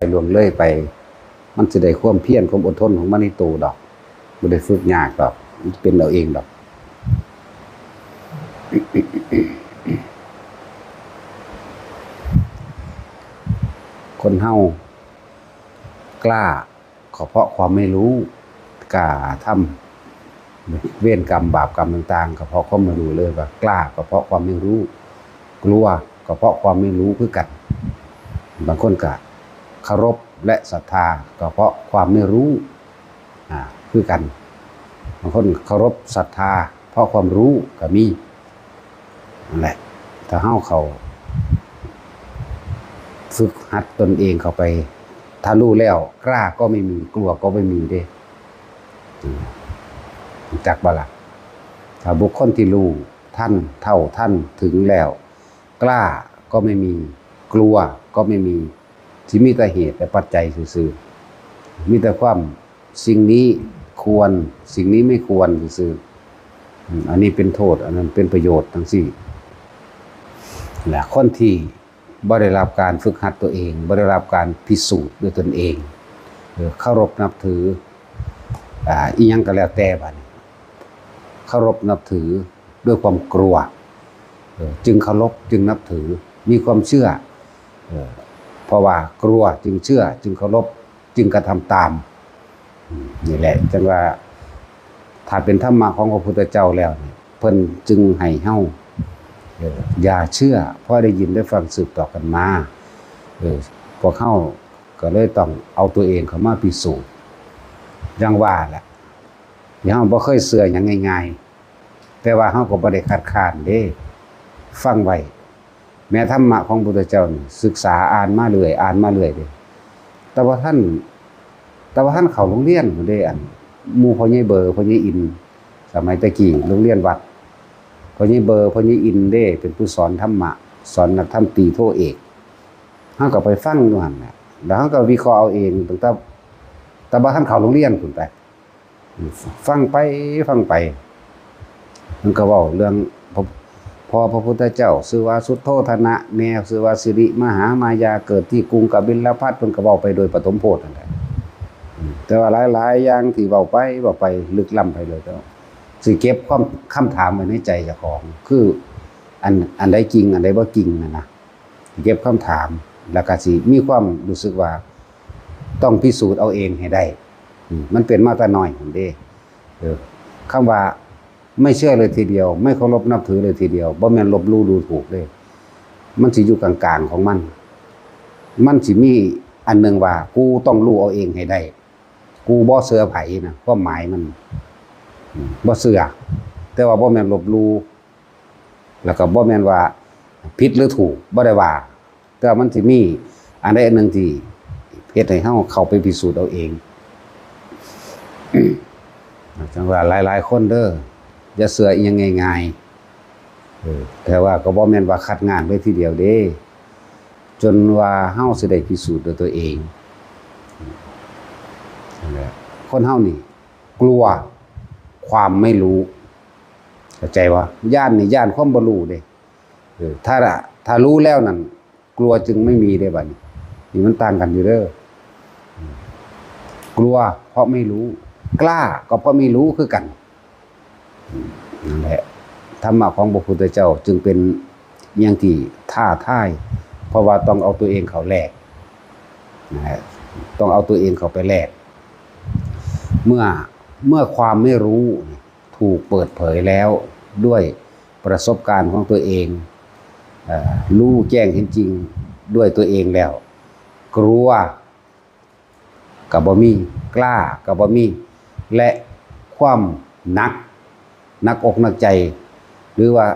ไปล่วงเลยไปมันจะได้ความเพียรความอดทนของมันในตัวดอกบ่ได้ฝึกยากดอกมันเป็นเอาเองดอกคนเฮากล้าก็เพราะความไม่รู้กล้าทำเวรกรรมบาปกรรมต่างๆก็เพราะความไม่รู้เลยว่ากล้าก็เพราะความไม่รู้กลัวก็เพราะความไม่รู้คือกันบางคนก็เคารพและศรัทธาก็เพราะความไม่รู้คือกันบางคนเคารพศรัทธาเพราะความรู้ก็มีนั่นแหละถ้าเขาฝึกหัดตนเองเข้าไปถ้ารู้แล้วกล้าก็ไม่มีกลัวก็ไม่มีเด้จักบ่ล่ะถ้าบุคคลที่รู้ท่านเท่าท่านถึงแล้วกล้าก็ไม่มีกลัวก็ไม่มีที่มีแต่เหตุและปัจจัยซื่อๆมีแต่ความสิ่งนี้ควรสิ่งนี้ไม่ควรซื่อๆอันนี้เป็นโทษอันนั้นเป็นประโยชน์ทั้งสิ้นแหละคนที่บ่ได้รับการฝึกหัดตัวเองบ่ได้รับการพิสูจน์ด้วยตนเองเคารพนับถืออีหยังก็แล้วแต่บัดนี้เคารพนับถือด้วยความกลัวจึงเคารพจึงนับถือมีความเชื่อเพราะว่ากลัวจึงเชื่อจึงเคารพจึงกระทำตามนี่แหละจังว่าถ้าเป็นธรรมะของพระพุทธเจ้าแล้วเพิ่นจึงให้เฮาอย่าเชื่อเพราะได้ยินได้ฟังสืบต่อกันมาพวกเฮาก็เลยต้องเอาตัวเองเข้ามาพิสูจน์อย่างว่าแหละเฮาบ่เคยเชื่อหยังง่ายๆแต่ว่าเฮาก็บ่ได้คัดค้านเด้ฟังไว้แม้ธรรมะของพระพุทธเจ้านี่ศึกษาอ่านมาเรื่อยเด้แต่ว่าท่านเข้าโรงเรียนพุ่นเด้อันหมู่พ่อใหญ่เบอร์พ่อใหญ่อินสมัยตะกี้โรงเรียนวัดพ่อใหญ่เบอร์พ่อใหญ่อินเด้เป็นผู้สอนธรรมะสอนนักธรรมตรีโทเอกเฮาก็ไปฟังอยู่หั่นแหละแล้วเฮาก็วิเคราะห์เอาเองตั้งแต่บ่ทันเข้าโรงเรียนพุ่นไปฟังไปมันก็เว้าเรื่องพอพระพุทธเจ้าชื่อว่าสุทโธทนะแม่ชื่อว่าสิริมหามายาเกิดที่กรุงกบิลพัสดุเพิ่นก็เว้าไปโดยปฐมโพธินั่นแหละแต่ว่าหลายๆอย่างที่เว้าไปลึกล้ำไปเลยก็สิเก็บความคำถามไว้ในใจเจ้าของคืออันใดจริงอันใดบ่จริงนะเก็บคำถามแล้วก็สิมีความรู้สึกว่าต้องพิสูจน์เอาเองให้ได้มันเป็นมาแต่น้อยพุ่นเด้คำว่าไม่เชื่อเลยทีเดียวไม่เคารพนับถือเลยทีเดียวบ่แม่นลบลู่ดูถูกเด้มันสิอยู่กลางๆของมันสิมีอันนึงว่ากูต้องรู้เอาเองให้ได้กูบ่เชื่อไผนะความหมายมันบ่เชื่อแต่ว่าบ่แม่นลบลู่แล้วก็บ่แม่นว่าผิดหรือถูกบ่ได้ว่าแต่มันสิมีอันใดอันหนึ่งที่เฮ็ดให้เฮาเข้าไปพิสูจน์เอาเองจังว่าหลายๆคนเด้ออย่าเชื่ออีหยังง่ายๆแต่ว่าก็บ่แม่นว่าคัดงานไว้ทีเดียวเด้จนว่าเฮาสิได้พิสูจน์ด้วยตัวเองนั่นแหละคนเฮานี่กลัวความไม่รู้เข้าใจว่าย่านความบ่รู้เด้ถ้ารู้แล้วนั่นกลัวจึงไม่มีเด้บัดนี้นี่มันต่างกันอยู่เด้อกลัวเพราะไม่รู้กล้าก็เพราะไม่รู้คือกันนั่นแหละธรรมะของพระพุทธเจ้าจึงเป็นอย่างที่ท้าทายเพราะว่าต้องเอาตัวเองเข้าแลกนะต้องเอาตัวเองเข้าไปแลกเมื่อความไม่รู้ถูกเปิดเผยแล้วด้วยประสบการณ์ของตัวเองรู้แจ้งเห็นจริงด้วยตัวเองแล้วกลัวก็บ่มีกล้าก็บ่มีและความหนักอกหนักใจหรือว่า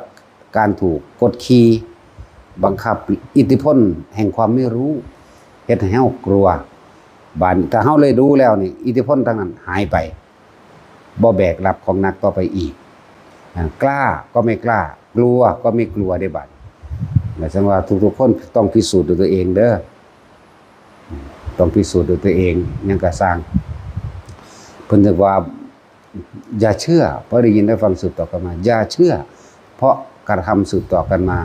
การถูกกดขี่บังคับอิทธิพลแห่งความไม่รู้เฮ็ดให้เฮากลัวบาดถ้าเฮาเลยรู้แล้วนี่อิทธิพลทั้งนั้นหายไปบ่แบกรับของหนักต่อไปอีกกล้าก็ไม่กล้ากลัวก็ไม่กลัวได้บัดหมายถึงว่าทุกๆคนต้องพิสูจน์ด้วยตัวเองเด้อต้องพิสูจน์ด้วยตัวเองยังก็สร้างเพิ่นถึงว่าอย่าเชื่อเพราะได้ยินได้ฟังสืบต่อกันมาอย่าเชื่อเพราะกระทำสืบต่อกันมา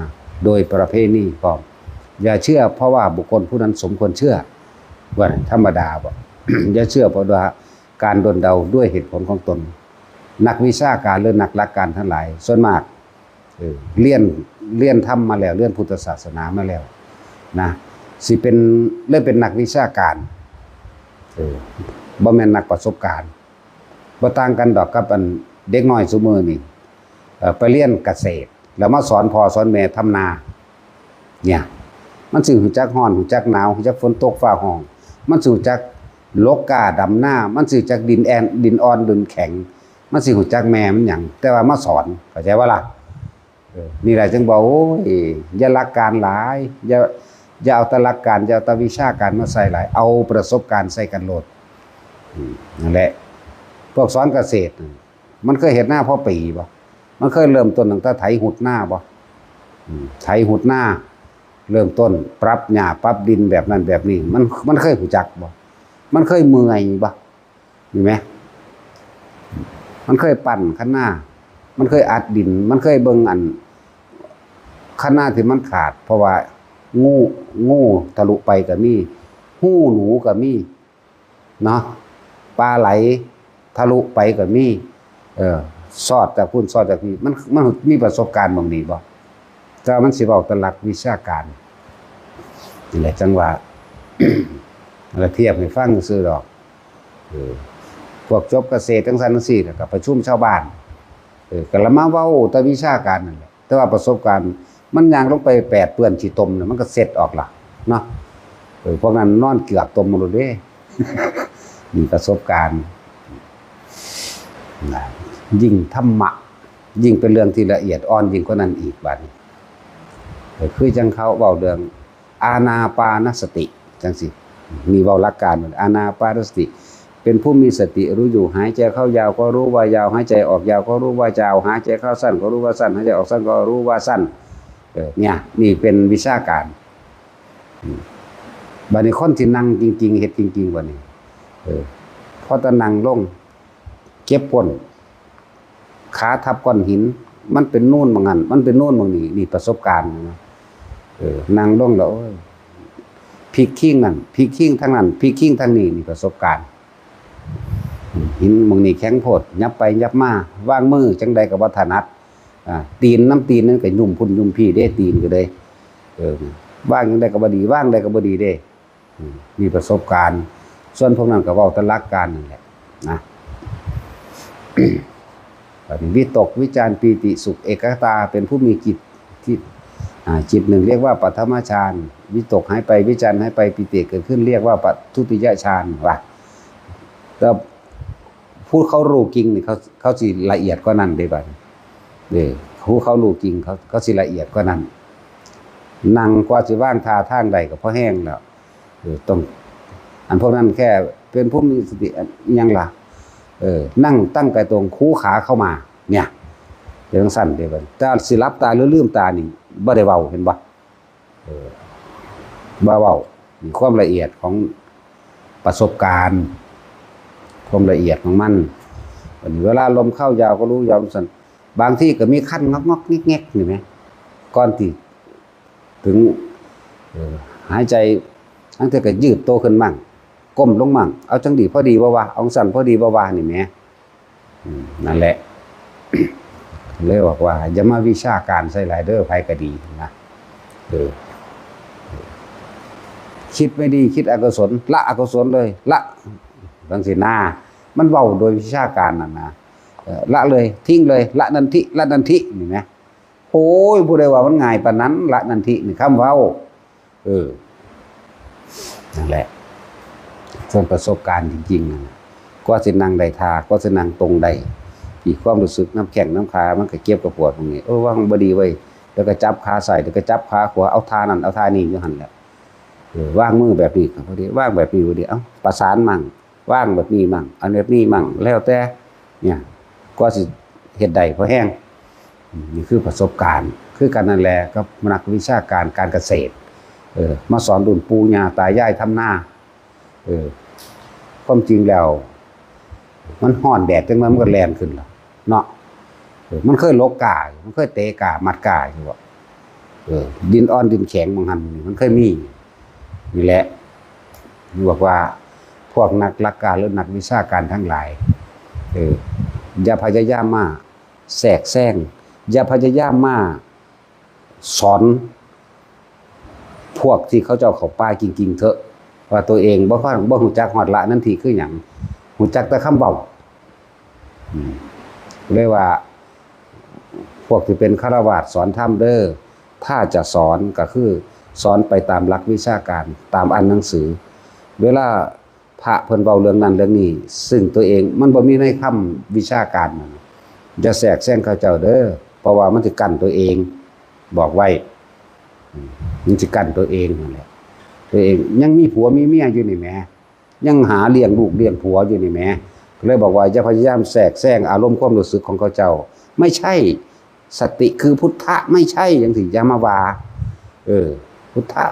โดยประเพณีพร้อมอย่าเชื่อเพราะว่าบุคคลผู้นั้นสมควรเชื่อ ว่าธรรมดาบ่ อย่าเชื่อเพราะว่าการดลเดาด้วยเหตุผลของตนนักวิชาการหรือนักหลักการทั้งหลายส่วนมากเรียนธรรมมาแล้วเรียนพุทธศาสนามาแล้วนะสิเป็นเริ่มเป็นนักวิชาการบ่แม่นนักประสบการณ์บ่ต่างกันดอกกับอันเด็กน้อยซุมื้อนี่ไปเรียนเกษตรแล้วมาสอนพ่อสอนแม่ทำนาเนี่ยมันสิรู้จักร้อนรู้จักหนาวรู้จักฝนตกฟ้าร้องมันสิรู้จักลกกาดำหน้ามันสิรู้จักดินอ่อนดินแข็งมันสิรู้จักแม่มันหยังแต่ว่ามาสอนเข้าใจบ่ล่ะนี่แหละจึงบอกโอ้ยอย่าหลักการหลายอย่าเอาแต่หลักการอย่าเอาแต่วิชาการมาใส่หลายเอาประสบการณ์ใส่กันโลดนั่นแหละพวกสอนเกษตรมันเคยเห็นหน้าพ่อปีบ่มันเคยเริ่มต้นตั้งแต่ไถหุดหน้าบ่ไถหุดหน้าเริ่มต้นปรับหญ้าปรับดินแบบนั้นแบบนี้มันเคยรู้จักบ่มันเคยเมื่อยบ่มีไหมมันเคยปั่นคันหน้ามันเคยอัดดินมันเคยเบิ่งอันคันหน้าที่มันขาดเพราะว่างูทะลุไปก็มีหู้หนูก็มีเนาะปลาไหลทะลุไปก็มีสอดจากพุ่นสอดจากนี่มันมีประสบการณ์บางนี้บ่แต่มันสิเว้าแต่หลักวิชาการนี่แหละจังว่า อะไรเทียบให้ฟังซื่อดอกพวกจบเกษตรจังซั่นจังซี่ก็ประชุมชาวบ้านก็ละมาเว้าแต่วิชาการนั่นแหละแต่ว่าประสบการณ์มันย่างลงไปแปดเปื้อนขี้ตมน่ะมันก็เสร็จออกล่ะเนาะพวกนั้นนอนเกือกตมหมดเด้ มีประสบการณ์ยิ่งธรรมะยิ่งเป็นเรื่องที่ละเอียดอ่อนยิ่งกว่านั้นอีกบัดนี้คือจังเขาเว้าเรื่องอานาปานสติจังซี่มีเว้าหลักการอานาปานสติเป็นผู้มีสติรู้อยู่หายใจเข้ายาวก็รู้ว่ายาวหายใจออกยาวก็รู้ว่ายาวหายใจเข้าสั้นก็รู้ว่าสั้นหายใจออกสั้นก็รู้ว่าสั้นเนี่ยนี่เป็นวิชาการบัดนี้คนที่นั่งจริงๆเฮ็ดจริงๆบัดนี้พอตะนั่งลงเก็บก้นขาทับก้อนหินมันเป็นนู่นบางอันมันเป็นนู่นบางนี่ประสบการณ์นั่งลงแล้วพลิกขิ้งนั่นพลิกขิ้งทางนั้นพลิกขิ้งทางนี้นี่ประสบการณ์หินบางนี่แข็งโพดยับไปยับมาวางมือจังใดก็บ่ถนัดตีนน้ำตีนนั่นก็ยุ่มพุ่นยุ่มพี่เด้ตีนก็ได้ว่างจังใดก็บ่ดีว่างใดก็บ่ดีเด้มีประสบการณ์ส่วนพวกนั้นก็เว้าแต่หลักการนั่นแหละนะวิตกวิจารปีติสุขเอกตาเป็นผู้มีจิตที่จิตหนึ่งเรียกว่าปัทมฌานวิตกหายไปวิจารหายไปปีติเกิดขึ้นเรียกว่าปัทุติยฌานว่ะแล้วพูดเขารู้จริงนี่เขาสิละเอียดกว่านั้นได้บัดผู้เขารู้จริงเขาสิละเอียดกว่านั้นนั่งกว่าสิว่างท่าทางใดก็พอแห้งแล้วต้องอันพวกนั้นแค่เป็นผู้มีสติยังล่ะนั่งตั้งกายตรงคู่ขาเข้ามาเนี่ยเดี๋ยวสั้นเดี๋ยวบัดถ้าสิรับตาหรือลืมตานี่บ่ได้เว้าเห็นบ่บ่เว้ามีความละเอียดของประสบการณ์ความละเอียดของมันเวลาลมเข้ายาวก็รู้ยาวสั้นบางที่ก็มีคันงอกๆแงกๆนี่แหมก่อนที่ถึงหายใจทั้งที่ก็ยืดโตขึ้นมั่งก้มลงมั่งเอาจังดีพอดีบ่ว่าเอาสั่นพอดีบ่ว่านี่แหมนั่นแหละเลยบอกว่าอย่ามาวิชาการใส่หลายเด้อไผก็ดีนะคิดไม่ดีคิดอกุศลละอกุศลเลยละบางสิหน้ามันเว้าโดยวิชาการนั่นนะละเลยทิ้งเลยละนันทิละนันทินี่นะโอ้ยผู้ใดว่ามันง่ายปานนั้นละนันทินี่คำเว้านั่นแหละส่วนประสบการณ์จริงๆนะก็สินั่งได้ท่าก็สินั่งตรงได้อีกความรู้สึกน้ำแข็งน้ำขามันก็เก็บกับปวดตรงนี้ว่างบ่ดีเว้ยแล้วก็จับขาใส่แล้วก็จับขาขวาเอาท่านั้นเอาท่านี้อยู่หั่นแหละว่างมือแบบนี้ก็พอดีว่างแบบนี้พอดีเอ้าประสานมั่งว่างแบบนี้มั่งอันแบบนี้มั่งแล้วแต่เนี่ยก็สิเฮ็ดได้พอแห้งนี่คือประสบการณ์คือกันนั่นแหละกับนักวิชาการการเกษตรมาสอนรุ่นปู่ย่าตายายทำนาความจริงแล้วมันฮ้อนแดดจังมันก็แล่นขึ้นแล้วเนาะมันเคยลกกามันเคยเตะกามัดกาอยู่ว่าดินอ่อนดินแข็งบางหันมันเคยมีนี่แหละ บอกว่าพวกนักหลักการหรือนักวิชาการทั้งหลายอย่าพยายามมาแทรกแซงอย่าพยายามมาสอนพวกที่เขาเจ้าเขาป้าจริงๆเถอะว่าตัวเองบ่หูจักฮอดละนั่นทีคือหยังหูจักแต่คำเว้าเลยว่าพวกที่เป็นฆราวาสสอนธรรมเด้อถ้าจะสอนก็คือสอนไปตามหลักวิชาการตามอ่านหนังสือเวลาพระเพิ่นเว้าเรื่องนั้นเรื่องนี้ซึ่งตัวเองมันบ่มีในคำวิชาการมันจะแทรกแซงเขาเจ้าเด้อเพราะว่ามันสิกั้นตัวเองบอกไว้มันสิกั้นตัวเองนั่นแหละตัวเองยังมีผัวมีเมียอยู่นี่แหมยังหาเลี้ยงลูกเลี้ยงผัวอยู่นี่แหมเลยบอกว่าอย่าพยายามแทรกแซงอารมณ์ความรู้สึกของเขาเจ้าไม่ใช่สติคือพุทธะไม่ใช่อย่างที่ยามาวาพุทธะ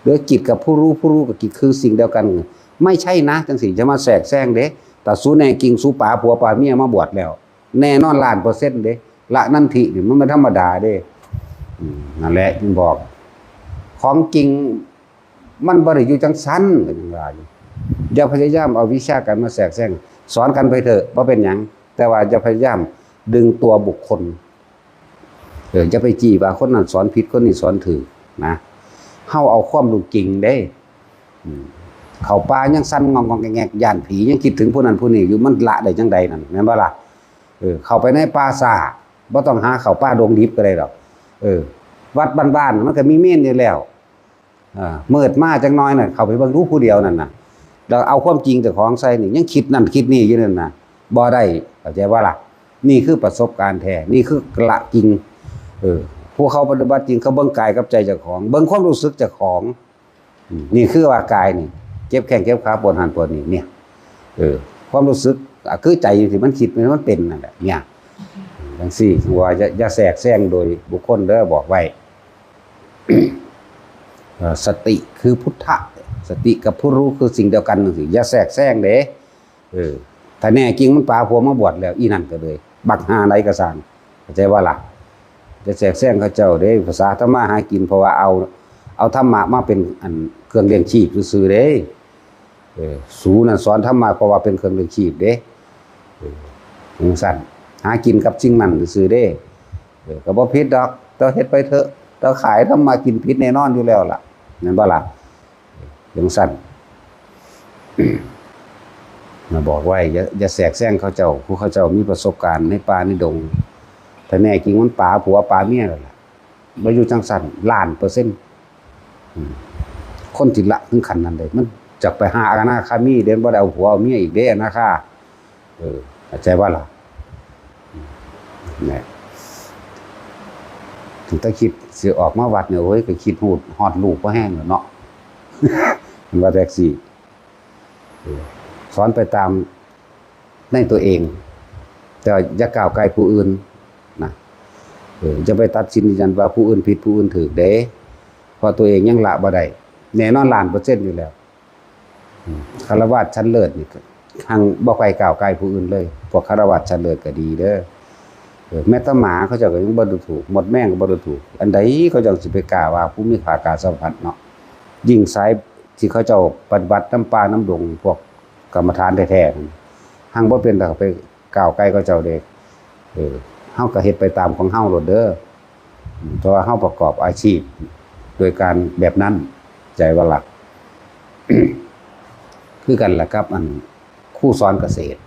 หรือจิตกับผู้รู้กับจิตคือสิ่งเดียวกันไม่ใช่นะจังสิจะมาแทรกแซงเด้แต่สู้แน่กิ่งสู้ป่าผัวป่าเมียมาบวชแล้วแน่นอน1,000,000%เด้ละนันทินี่มันไม่ธรรมดาเด้นั่นแหละจึงบอกของจริงมันบ่ได้อยู่จังซั่นก็จังว่าอยู่อย่าพยายามเอาวิชาการมาแทรกแซงสอนกันไปเถอะบ่เป็นหยังแต่ว่าอย่าพยายามดึงตัวบุคคลจะไปจี้ว่าคนนั้นสอนผิดคนนี้สอนถูกนะเฮาเอาความรู้จริงเด้เข้าป่ายังสั่นงองๆแงกๆย่านผียังคิดถึงผู้นั้นผู้นี้อยู่มันละได้จังใดนั่นแม่นบ่ล่ะเข้าไปในป่าซ่าบ่ต้องหาเข้าป่าดงดิบก็ได้ดอกวัดบ้านๆมันก็มีเมนอยู่แล้วมืดมาจังน้อยน่ะเข้าไปเบิ่งรู้ผู้เดียวนั่นน่ะแล้วเอาความจริงเจ้าของใส่นี่ยังคิดนั่นคิดนี่อยู่นั่นน่ะบ่ได้เข้าใจว่าล่ะนี่คือประสบการณ์แท้นี่คือละจริงพวกเขาปฏิบัติจริงเขาเบิ่งกายกับใจเจ้าของเบิ่งความรู้สึกเจ้าของนี่คือว่ากายนี่เจ็บแข้งเจ็บขาปวดหันปวดนี่เนี่ยความรู้สึกคือใจที่มันคิดมันเป็นนั่นแหละเนี่ยจังซี่ว่าอย่าแทรกแซงโดยบุคคลเด้อบอกไว้ สติคือพุทธะสติกับผู้รู้คือสิ่งเดียวกันจังซี่อย่าแทรกแซงเด้ถ้าแน่จริงมันป่าผัวมาบวชแล้วอีนั่นก็เลยบักหาไหนก็สร้างเข้าใจว่าล่ะจะแทรกแซงเขาเจ้าเด้ภาษาธรรมะหากินเพราะว่าเอาธรรมะมาเป็นอันเครื่องเลี้ยงชีพซื่อๆเด้สูนั่นสอนธรรมะเพราะว่าเป็นเครื่องเลี้ยงชีพเด้จังซั่นหากินกับสิ่งนั้นซื่อๆเด้ก็บ่ผิดดอกต้องเฮ็ดไปเถอะต้องขายธรรมะกินผิดแน่นอนอยู่แล้วล่ะนั่นบ่ล่ะจังซั่นมาบอกไว้อย่าแทรกแซงเขาเจ้าผู้เขาเจ้ามีประสบการณ์ในป่าในดงแต่แน่จริงมันป่าผัวป่าเมียนั่นล่ะบ่อยู่จังซั่น1,000,000%คนที่ละถึงขั้นนั้นได้มันจะไปหาอนาคามีเด่นบ่ได้เอาผัวเอาเมียอีกเด้อนะคะเข้าใจว่าล่ะเนี่ยถึงตะคิดสิออกมาวัดเนี่ยโอ้ยก็คิดฮอดลูกบ่แห้งแล้วเนาะมันว่าแท็กซี่สอนไปตามในตัวเองแต่อย่าก้าวไกลผู้อื่นนะจะไปตัดสินยันว่าผู้อื่นผิดผู้อื่นถูกเด้เพราะตัวเองยังละบ่ได้แน่นอน1,000,000%อยู่แล้วฆราวาสชั้นเลิศนี่ทางบ่ค่อยก้าวไกลผู้อื่นเลยพวกฆราวาสชั้นเลิศก็ดีเด้อแม้แต่หมาเขาเจ้าก็ยังบ่ดูถูกหมดแม่งก็บ่ดูถูกอันใดเขาเจ้าสิไปกล้าว่าผู้มีภากาสัมผัสเนาะยิ่งสายที่เขาเจ้าปฏิบัติน้ำป่าน้ำดงพวกกรรมฐานแท้ๆหังบ่เป็นแต่ไปก้าวไกลเขาเจ้าเด้เฮาก็เฮ็ดไปตามของเฮาโลดเด้อเพราะว่าเฮาประกอบอาชีพโดยการแบบนั้นใจว่าหลัก คือกันล่ะครับอันครูสอนเกษตร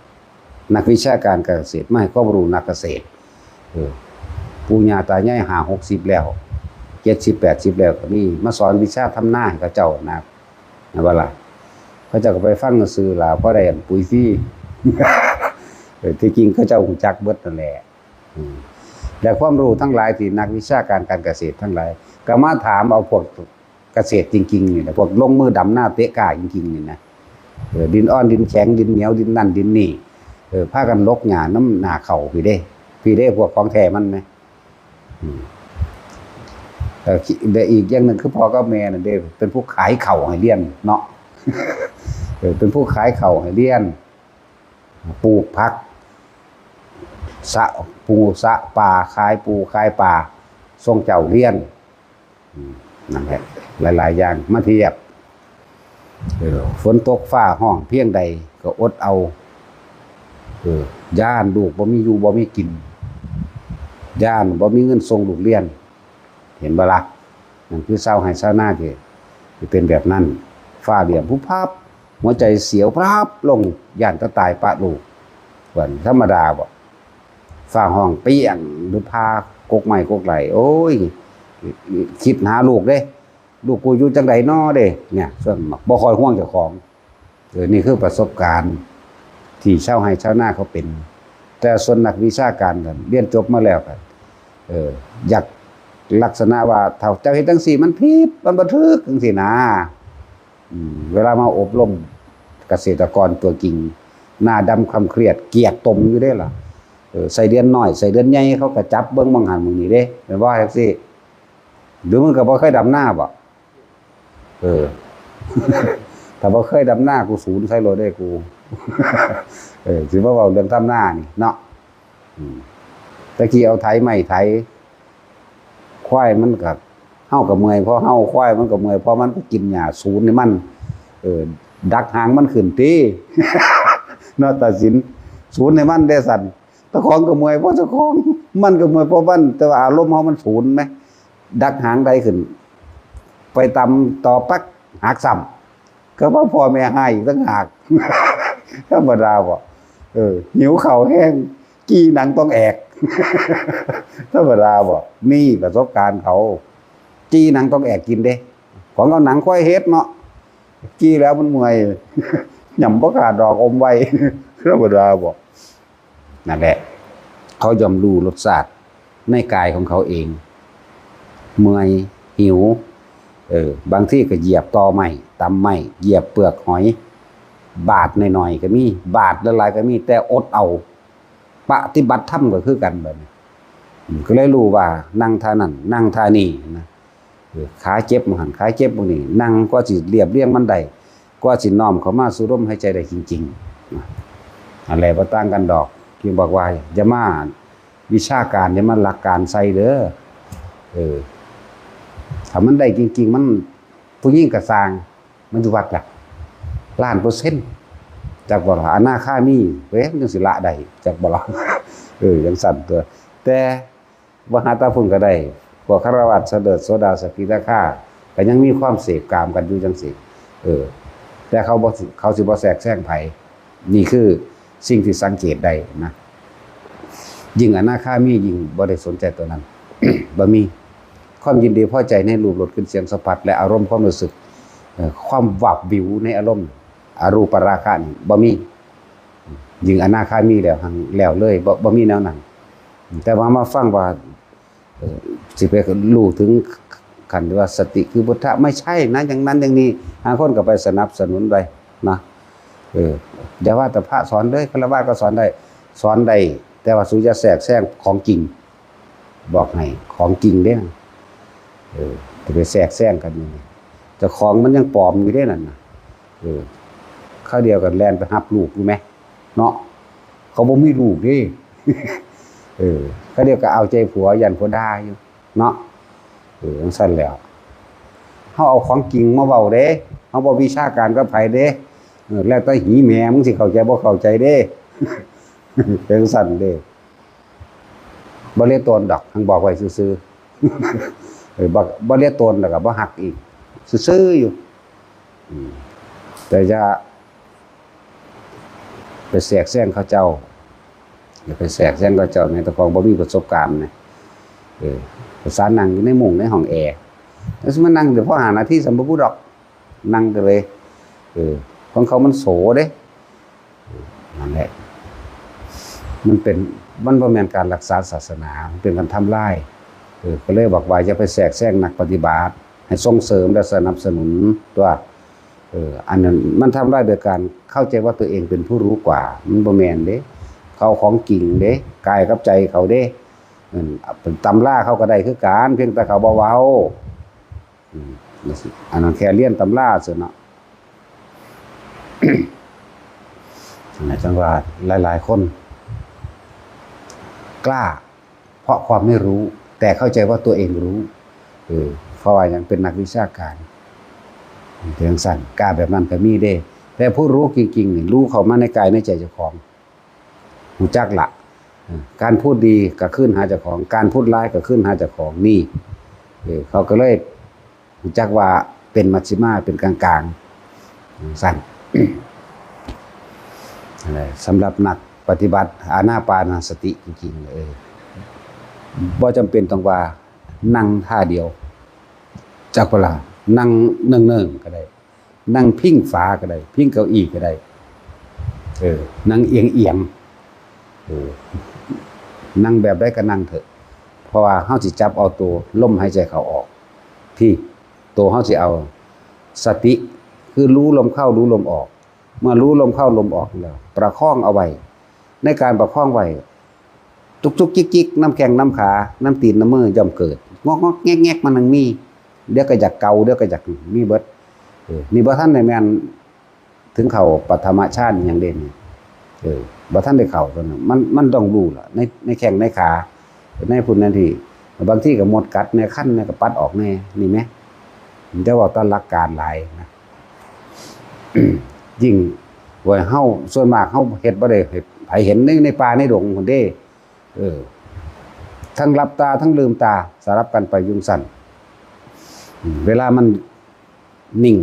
นักวิชาการเกษตรมาให้ความรู้นักเกษตรปู่ย่าตายาย50-60แล้ว70-80แล้วก็มีมาสอนวิชาทำนาให้เขาเจ้านะว่าล่ะเขาเจ้าก็ไปฟังหนังสือล่ะเพราะได้ปุ๋ยฟรี ที่จริงเขาเจ้าฮู้จักเบิดนั่นแหละและความรู้ทั้งหลายที่นักวิชาการการเกษตรทั้งหลายก็มาถามเอาพวกเกษตรจริงๆนี่นะพวกลงมือดำหน้าเตะกาจริงๆนี่นะดินอ่อนดินแข็งดินเหนียวดินนั่นดินนี่พากันลกหญ้าน้ำหน้าเข่าพี่เด้พวกของแท้มันมั้ยแต่อีกอย่างนึงคือพ่อกับแม่นั่นเด้เป็นผู้ขายเข่าให้เรียนเนาะเป็นผู้ขายเข่าให้เรียนปลูกผักสะปูสะป่าขายปูขายป่าส่งเจ้าเรียนนั่นแหละหลายๆอย่างมาเทียบ ฝนตกฟ้าห้องเพียงใดก็อดเอาย่านลูกบ่มีอยู่บ่มีกินย่านบ่มีเงินส่งลูกเรียนเห็นบ่ล่ะนั่นคือชาวไร่ชาวนาที่เป็นแบบนั้นฟ้าเหลี่ยมผู้พับหัวใจเสียวพรับลงย่านจะตายปะลูกวันธรรมดาบ่ฟ้าห้องเปี้ยงหรือพากกไม้กกไหลโอ้ยคิดหาลูกเด้ลูกกูอยู่จังไดน้อเด้เนี่ยส่วนบ่คอยห่วงเจ้าของนี่คือประสบการณ์ที่ชาวไร่ชาวนาเขาเป็นแต่ส่วนนักวิชาการกันเรียนจบมาแล้วกันอยากลักษณะว่าเท่าเจ้าเฮ็ดจังซี่มันผิดมันบ่ถูกจังซี่นะเวลามาอบรมเกษตรกรตัวจริงหน้าดำคำเครียดเกียกตมอยู่เด้ล่ะใส่เดือนน้อยใส่เดือนใหญ่เขาก็จับเบิ่งบางหันมึงนี่เด้แม่นบ่จังซี่หรือมึงก็บ่เคยดำหน้าบ่ถ้าบ่เคยดำหน้ากูศูนย์ใส่โลได้กูสิว่าเว้าเรื่องทำหน้านี่เนาะตะกี้เอาไถไม้ไถควายมันก็เฮาก็เมื่อยเพราะเฮาควายมันก็เมื่อยเพราะมันก็กินหญ้าศูนย์นี่มันดักหางมันขึ้นติเนาะตัดสินศูนย์ให้มันได้สั่นเจ้าของก็เมื่อยเพราะเจ้าของมันก็เมื่อยเพราะมันแต่ว่าอารมณ์เฮามันศูนย์มั้ยดักหางใดขึ้นไปตำต่อปักหักซ้ำก็เพราะพ่อแม่ให้อีกต่างหากธรรมดาบ่หิวข้าวแห้งกี้หนังต้องแอกธรรมดาบ่นี่ประสบการณ์เขาจี้หนังต้องแอกกินเด้ของเอาหนังควายเฮ็ดเนาะจี้แล้วมันเมื่อยหย่ำบ่ขาดดอกอมไว้ธรรมดาบ่นั่นแหละเขายอมรู้รสชาติในกายของเขาเองเมื่อยหิวบางที่ก็เหยียบตอไม้ตำไม้เหยียบเปลือกหอยบาดหน่อยๆก็มีบาดละลายก็มีแต่อดเอาปฏิบัติธรรมก็คือกันแบบนี้ก็เลยรู้ว่านั่งท่านั้นนั่งท่านี้นะขาเจ็บหันขาเจ็บบ่นี่นั่งก็สิเรียบเรียงมันได้ก็สิน้อมเข้ามาสู่ลมหายใจได้จริงๆอะไรบ่ต่างกันดอกที่บอกว่าอย่ามาวิชาการอย่ามาหลักการใส่เด้อถ้ามันได้จริงๆมันผู้หญิงก็สร้างมันอยู่วัดล่ะ1,000,000%จากบ่ล่ะอนาคามีเว้ยจังสิละได้จากบ่ล่ะจังสั่นตัวแต่บ่หาตาพุ่นก็ได้พวกคฤหัสถ์เสด็จโสดาสกิทาคาก็ยังมีความเสพกามกันอยู่จังซี่แต่เขาสิบ่แทรกแซงไผนี่คือสิ่งที่สังเกตได้นะยิ่งอนาคามียิ่งบ่ได้สนใจตัวนั้น บ่มีความยินดีพอใจในรูปรสกลิ่นเสียงสัมผัสและอารมณ์ความรู้สึกความวับวิวในอารมณ์อรูปราคะนี่บ่มียิ่งอนาคามีแล้วแล้วเลยบ่มีแนวนั้นแต่ว่ามาฟังว่าสิไปรู้ถึงขันธ์ว่าสติคือพุทธะไม่ใช่นะอย่างนั้นอย่างนี้บางคนก็ไปสนับสนุนไปนะอย่าว่าแต่พระสอนเลยฆราวาสก็สอนได้แต่ว่าสุจะแทรกแซงของจริงบอกให้ของจริงเด้จะไปแทรกแซงกันนี่เจ้าของมันยังปลอมอยู่เด้นั่นน่ะข้าวเดียวกันแล่นไปหับลูกอยู่มั้ยเนาะเขาบ่มีลูกเด้เขาเดียวก็เอาใจผัวยันผัวด่าอยู่เนาะจังซั่นแล้วเฮาเอาของจริงมาเว้าเด้เฮาบ่วิชาการกับไผเด้แล้วแต่หีแม่มึงสิเข้าใจบ่เข้าใจเด้จังซั่นเด้บ่เรียกตนดอกทั้งบอกไว้ซื่อๆบ่เรียกตนแล้วก็บ่ฮักอีกซื่อๆอยู่แต่จะไปแทรกแซงเขาเจ้าอย่าไปแทรกแซงเขาเจ้าในตะกองบ่มีประสบการณ์นะภาษานั่งอยู่ในมุ้งในห้องแอร์แล้วสิมานั่งเดี๋ยวพอหาหน้าที่สำบ่ผู้ดอกนั่งไปเลยของเขามันโสเด้นั่นแหละมันบ่แม่นการรักษาศาสนามันเป็นการทำลายก็เลยบอกว่าอย่าไปแทรกแซงนักปฏิบัติให้ส่งเสริมและสนับสนุนตัวอันนั้นมันทำได้โดยการเข้าใจว่าตัวเองเป็นผู้รู้กว่ามันบ่แม่นเด้เขาของจริงเด้กายกับใจเขาเด้เป็นตำราเขาก็ได้คือการเพียงแต่เขาบ่เว้าอันนั้นแค่เรียนตำราซื่อเนาะ จังว่าหลายๆคนกล้าเพราะความไม่รู้แต่เข้าใจว่าตัวเองรู้เพราะว่ายังเป็นนักวิชาการ เพียงสั้นกล้าแบบนั้นก็มีเด้แต่ผู้รู้จริงๆนี่รู้เข้ามาในกายในใจเจ้าของรู้จักละการพูดดีก็ขึ้นหาเจ้าของการพูดร้ายก็ขึ้นหาเจ้าของนี่เขาก็เลยรู้จักว่าเป็นมัชฌิมาเป็นกลางๆสั้นอะไรสำหรับนักปฏิบัติอานาปานสติจริงๆเลยบ่จำเป็นต้องว่านั่งท่าเดียวจากเวลานั่งเนิ่งๆก็ได้นั่งพิงฝาก็ได้พิงเก้าอี้ก็ได้นั่งเอียงนั่งแบบได้ก็นั่งเถอะเพราะว่าเฮาสิจับเอาตัวลมหายใจเข้าออกที่ตัวเฮาสิเอาสติคือรู้ลมเข้ารู้ลมออกเมื่อรู้ลมเข้าลมออกแล้วประคองเอาไว้ในการประคองไว้จุกๆจิกๆน้ำแข้งน้ำขาน้ำตีนน้ำมือย่อมเกิดงอกๆแงกๆมันนังมีเดี๋ยวก็อยากเกาเดี๋ยวก็อยากมีเบิดนี่บ่ท่านได้แม่นถึงเข้าปฐมฌานอย่างเด่นบ่ท่านได้เข้าตอนนั้นมันต้องรู้ล่ะในแข้งในขาในพุ่นนั่นที่บางทีก็หมดกัดในขั้นในก็ปัดออกแน่นี่แหมแต่ว่าตอนหลักการหลายนะ ยิ่งว่าเฮาส่วนมากเฮาเฮ็ดบ่ได้ไผเห็นในป่าในดงพุ่นเด้ทั้งหลับตาทั้งลืมตาสลับกันไปยุ่งสั่นเวลามันนิ่ง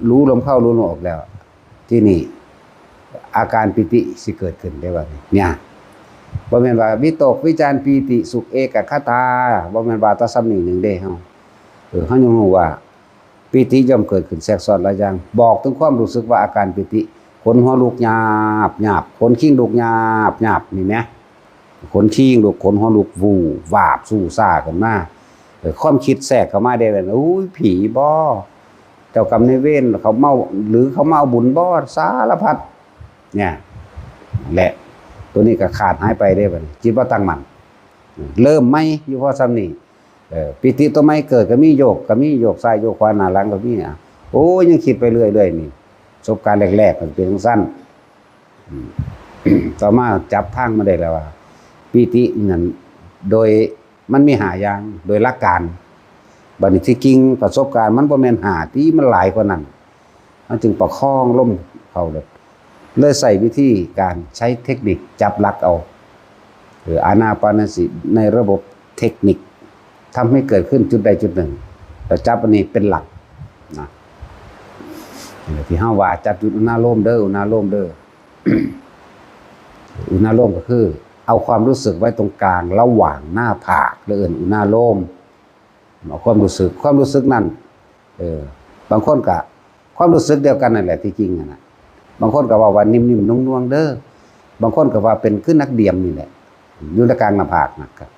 รู้ลมเข้ารู้ลมออกแล้วที่นี่อาการปิติสิเกิดขึ้นได้ว่าเนี่ยบ่แม่นว่าวิตกวิจารปีติสุขเอกคตาบ่แม่นว่าตะซ้ำนี่หนึ่งเด้เฮาเฮายังรู้ว่าปิติย่อมเกิดขึ้นแทรกซ้อนหลายอย่างบอกถึงความรู้สึกว่าอาการปิติขนหัวลุกหยาบขนคิ้งลุกหยาบนี่แหมขนคิ้งลุกขนหัวลุกวูวาบสู้ซ่ากันมาความคิดแทรกเข้ามาได้ว่าอุ้ยผีบ่เจ้ากรรมนายเวรเขาเมาหรือเขามาเอาบุญบ่สารพัดเนี่ยแหละตัวนี้ก็ขาดหายไปได้บัดจิตบ่ตั้งมั่นเริ่มไหมอยู่พอซ้ำนี่ปิติตัวไม่เกิดก็มีโยกซ้ายโยกขวาหน้าหลังก็มีโอ้ยังคิดไปเรื่อยนี่ประสบการณ์แรกๆมันเป็นสั้นต่อมาจับทางมาได้แล้วว่าปิตินั่นโดยมันมี5อย่างโดยหลักการบัดนี้ที่จริงประสบการณ์มันบ่แม่น5ที่มันหลายกว่านั้นมันจึงประคองลมเข้าเลยใส่วิธีการใช้เทคนิคจับหลักเอาอานาปานสติในระบบเทคนิคทำให้เกิดขึ้นจุดใดจุดหนึ่งแต่จับอันนี้เป็นหลักนะที่ห้าว่าจับจุดอุณาโลมเด้ออุณาโลมก็คือเอาความรู้สึกไว้ตรงกลางระหว่างหน้าผากและอุณาโลมเอาความรู้สึกนั้นบางคนก็ความรู้สึกเดียวกันนั่นแหละที่จริงนะบางคนก็ว่านิ่มๆนุ่งๆเด้อบางคนก็ว่าเป็นขึ้นนักเดียมนี่แหละอยู่ในกลางหน้าผากนะครับ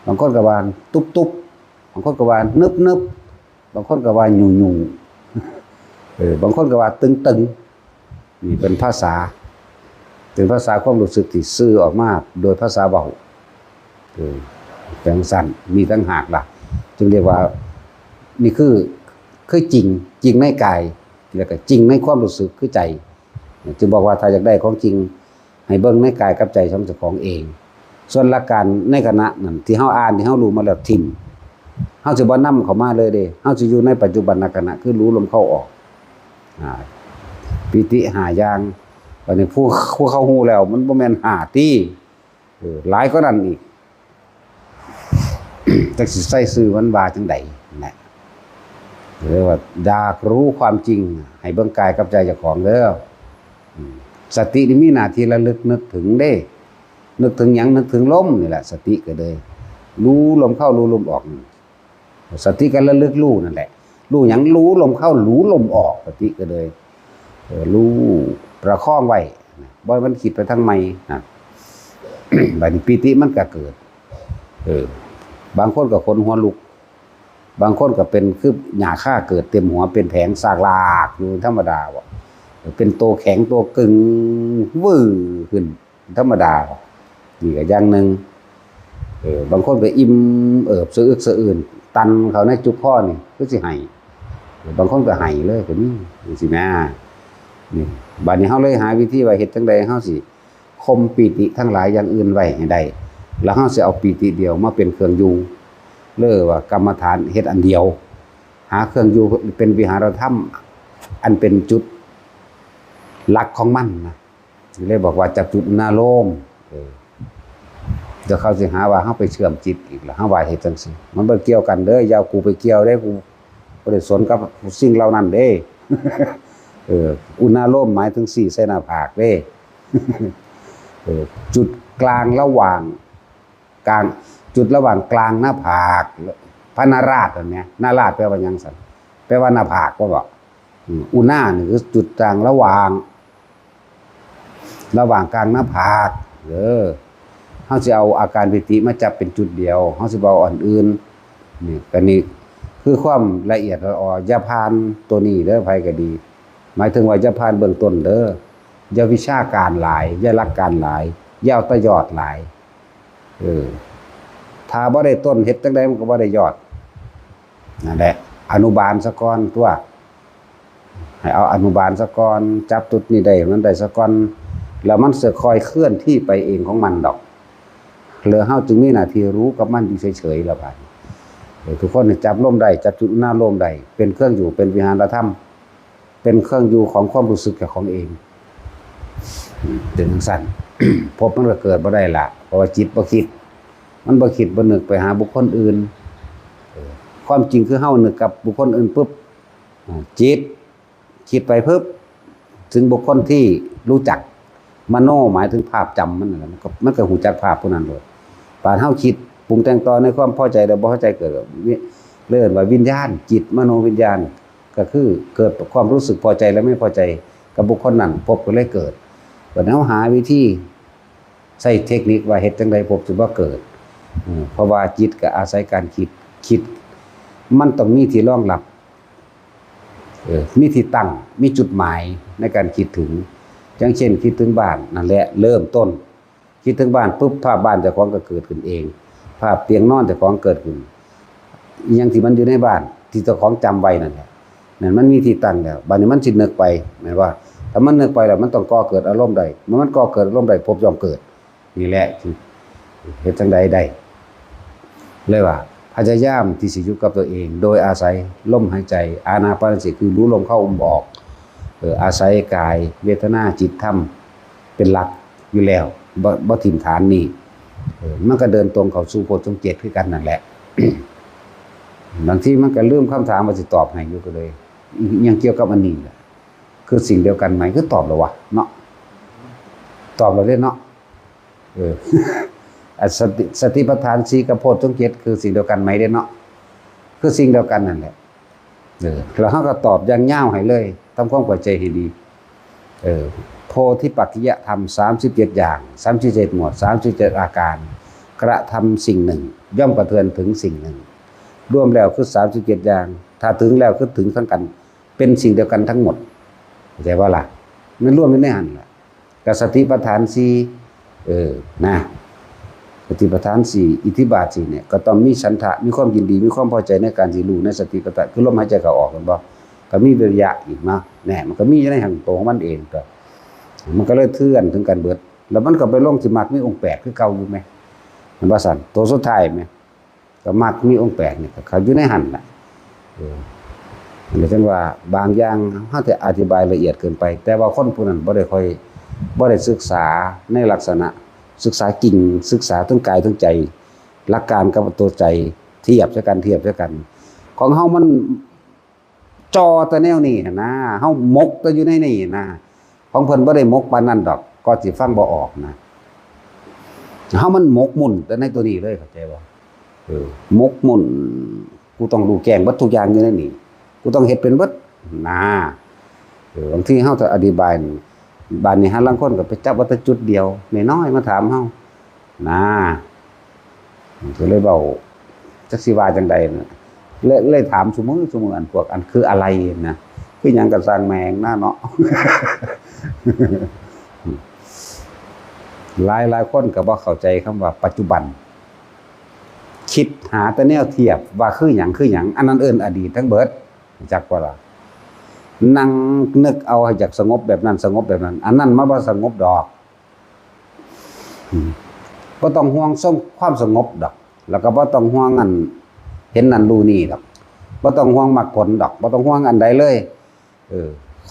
บางคนก็ว่าตุ๊บบางคนก็ว่านึบบางคนก็ว่าอยู่บางคนก็ว่าตึงนี่เป็นภาษาความรู้สึกที่สื่อออกมาโดยภาษาเบาเป็นสั้นมีตั้งหากล่ะจึงเรียกว่านี่คือจริงในกายแล้วก็จริงในความรู้สึกคือใจจึงบอกว่าถ้าอยากได้ของจริงให้เบิ่งในกายกับใจของเจ้าของเองส่วนหลักการในคณะนั่นที่เฮาอ่านที่เฮารู้มาแล้วทิ่มเฮาสิบ่นำเข้ามาเลยเด้เฮาสิอยู่ในปัจจุบันขณะคือรู้ลมเข้าออกปิติ5อย่างบัดนี้ผู้เขาฮู้แล้วมันบ่แม่น5ติหลายกว่านั้นอีก จักสิใส่ชื่อมันว่าจังได๋แหละหรือว่าอยากรู้ความจริงให้เบิ่งกายกับใจเจ้าของเด้อสตินี่มีหน้าที่ระลึกนึกถึงเด้นึกถึงหยังนึกถึงลมนี่แหละสติก็เลยรู้ลมเข้ารู้ลมออกสติก็ระลึกรู้นั่นแหละรู้หยังรู้ลมเข้ารู้ลมออกสติก็เลยรู้ประคองไว้บ่ให้มันคิดไปทางใหม่นะ บัดนี้ปิติมันก็เกิดบางคนก็ขนหัวลุกบางคนก็เป็นคือหญ้าค่าเกิดเต็มหัวเป็นแผงซากลากอยู่ธรรมดาบ่เป็นตัวแข็งตัวกึ่งวื้อขึ้นธรรมดานี่ก็อย่างนึงบางคนก็อิ่มสะอึกสะอื่นตันเขาในจุกข้อนี่คือสิให้บางคนก็ให้เลยก็มีสิแม่นี่บัดนี้เฮาเลยหาวิธีว่าเฮ็ดจังได๋เฮาสิคมปิติทั้งหลายอย่างอื่นไว้ให้ได้แล้วเฮาสิเอาปิติเดียวมาเป็นเครื่องอยู่เลยว่ากรรมฐานเฮ็ดอันเดียว หาเครื่องอยู่เป็นวิหารธรรมอันเป็นจุดหลักของมันนะเลยบอกว่าจับจุดนาโลมเดี๋ยวเขาสิหาว่าเขาไปเชื่อมจิตอีกแล้วเขาว่าเหตุจังซี่มันบ่เกี่ยวกันเด้อยาวกูไปเกี่ยวได้กูบ่ได้สนกับสิ่งเหล่านั้นเด้ อุณาโลมหมายถึงสี่เส้นหน้าผากเด้ จุดกลางระหว่างกลางจุดระหว่างกลางหน้าผากพระนาราชอันเนี้ยนาราชแปลว่าหยังสั่นแปลว่าหน้าผากว่าบอกอุณานี่คือจุดกลางระหว่างกลางหน้าผากเขาจะเอาอาการปิติมาจับเป็นจุดเดียวเขาจะเอาอันอื่นนี่กันนี้คือความละเอียดละอออย่าพานตัวนี้เด้อภัยก็ดีหมายถึงว่าอย่าพานเบื้องต้นเด้ออย่าวิชาการหลายอย่าหลักการหลายอย่าเอาแต่ยอดหลายถ้าบ่ได้ต้นเฮ็ดจังได๋มันก็บ่ได้ยอดนั่นแหละอนุบาลซะก่อนตัวให้เอาอนุบาลซะก่อนจับจุดนี้ได้มันได้ซะก่อนแล้วมันจะคอยเคลื่อนที่ไปเองของมันดอกเหลือเฮาจึงมีหน้าที่รู้กับมันอยู่เฉยๆแล้วบาดทุกคนจับลมได้จับจุดหน้าลมได้เป็นเครื่องอยู่เป็นวิหารธรรมเป็นเครื่องอยู่ของความรู้สึกของเองถึงสั้น พบมันก็เกิดบ่ได้ละเพราะว่าจิตบ่คิดมันบ่คิดบ่นึกไปหาบุคคลอื่นความจริงคือเฮานึกกับบุคคลอื่นปุ๊บจิตคิดไปปุ๊บถึงบุคคลที่รู้จักมโนหมายถึงภาพจำมันนั่นแหละมันก็หูจักภาพพวกนั้นเลยปานเฮาคิดปรุงแต่งต่อในความพอใจและบ่พอใจเกิดเรื่องว่าวิญญาณจิตมโนวิญญาณก็คือเกิดความรู้สึกพอใจและไม่พอใจกับบุคคลนั้นพบก็เลยเกิดบัดนี้เฮาหาวิธีใช้เทคนิคว่าเฮ็ดจังได๋พบสิบ่เกิดเพราะว่าจิตก็อาศัยการคิดมันต้องมีที่รองรับมีที่ตั้งมีจุดหมายในการคิดถึงอย่างเช่นคิดถึงบ้านนั่นแหละเริ่มต้นคิดถึงบ้านปุ๊บภาพบ้านเจ้าของก็เกิดขึ้นเองภาพเตียงนอนเจ้าของเกิดขึ้นอย่างที่มันอยู่ในบ้านที่เจ้าของจำไว้นั่นแหละนั่นมันมีที่ตั้งแล้วบัดนี้มันสินึกไปหมายว่าถ้ามันนึกไปแล้วมันต้องก่อเกิดอารมณ์ใดเมื่อมันก่อเกิดอารมณ์ใดพบย่อมเกิดนี่แหละคือเฮ็ดจังใดได้เลยว่าพยายามที่สิอยู่กับตัวเองโดยอาศัยลมหายใจอานาปานสติคือรู้ลมเข้าออก อาศัยกายเวทนาจิตธรรมเป็นหลักอยู่แล้วบ่ถิ่มฐานนี่มันก็เดินตรงเข้าสู่โพชฌงค์7คือกันนั่นแหละ บางทีมันก็ลืมคำถามว่าสิตอบให้อยู่ก็เลยยังเกี่ยวกับอันนี้แหละคือสิ่งเดียวกันไหมคือตอบแล้ววะเนาะตอบแล้วเด้เนาะ สติปัฏฐาน4กับโพชฌงค์7คือสิ่งเดียวกันไหมเด้เนาะคือสิ่งเดียวกันนั่นแหละแล้วเฮาก็ตอบอย่างยาวให้เลยทำความเข้าใจให้ดีโพธิปักขิยธรรม37อย่าง37หมวด37อาการกระทำสิ่งหนึ่งย่อมกระเทือนถึงสิ่งหนึ่งรวมแล้วคือ37อย่างถ้าถึงแล้วคือถึงทั้งกันเป็นสิ่งเดียวกันทั้งหมดเข้าใจว่าล่ะมันรวมอยู่ในหันล่ะกับสติปัฏฐาน4นะสติปัฏฐาน4อิทธิบาท4เนี่ยก็ต้องมีฉันทะมีความยินดีมีความพอใจในการสิรู้ในสติปัฏฐานคือลมหายใจเข้าออกกันบ่ก็มีวิริยะอีกเนาะแน่มันก็มีอยู่ในหังโตของมันเองก็มันก็เลยเทื่อนถึงกันเบิดแล้วมันก็ไปลงที่มรรคมีองค์8คือเก่าอยู่มั้ยมันว่าซั่นตัวสุดท้ายมั้ยก็มรรคมีองค์8นี่ก็เขาอยู่ในหันน่ะเลยจังว่าบางอย่างเฮาจะอธิบายละเอียดเกินไปแต่ว่าคนผู้นั้นบ่ได้ศึกษาในลักษณะศึกษาจริงศึกษาทั้งกายทั้งใจหลักการกับตัวใจเทียบซะกันของเฮามันจอแต่แนวนี้นะเฮามกแต่อยู่ในนี่นะของเพิ่นบ่ได้มกปานนั้นดอกก็สิฟังบ่ออกนะเฮามันมกมุ่นแต่ในตัวนี้เลยเข้าใจบ่มกมุ่นกูต้องรู้แจ้งเบิดทุกอย่างอยู่ในนี่กูต้องเฮ็ดเป็นเบิดนะบางทีเฮาจะอธิบายบ้านนี้หาลางคนก็ไปจับว่าแต่จุดเดียวน้อยๆมาถามเฮานะก็เลยเว้าจักสิว่าจังใดน่ะเลยถามซุมื้ออันพวกอันคืออะไรนะคือหยังก็สร้างแมงนะเนาะ หลายคนก็บ่เข้าใจคำว่าปัจจุบันคิดหาแต่แนวเทียบว่าคือหยังอันนั้นเอิ้นอดีตทั้งเบิดจักว่าล่ะนั่งนึกเอาให้จากสงบแบบนั้นอันนั้นมันบ่สงบดอกบ่ต้องห่วงความสงบดอกแล้วก็บ่ต้องห่วงอันเห็นนั่นรู้นี่ดอก บ่ต้องห่วงมรรคผลดอกบ่ต้องห่วงอันใดเลย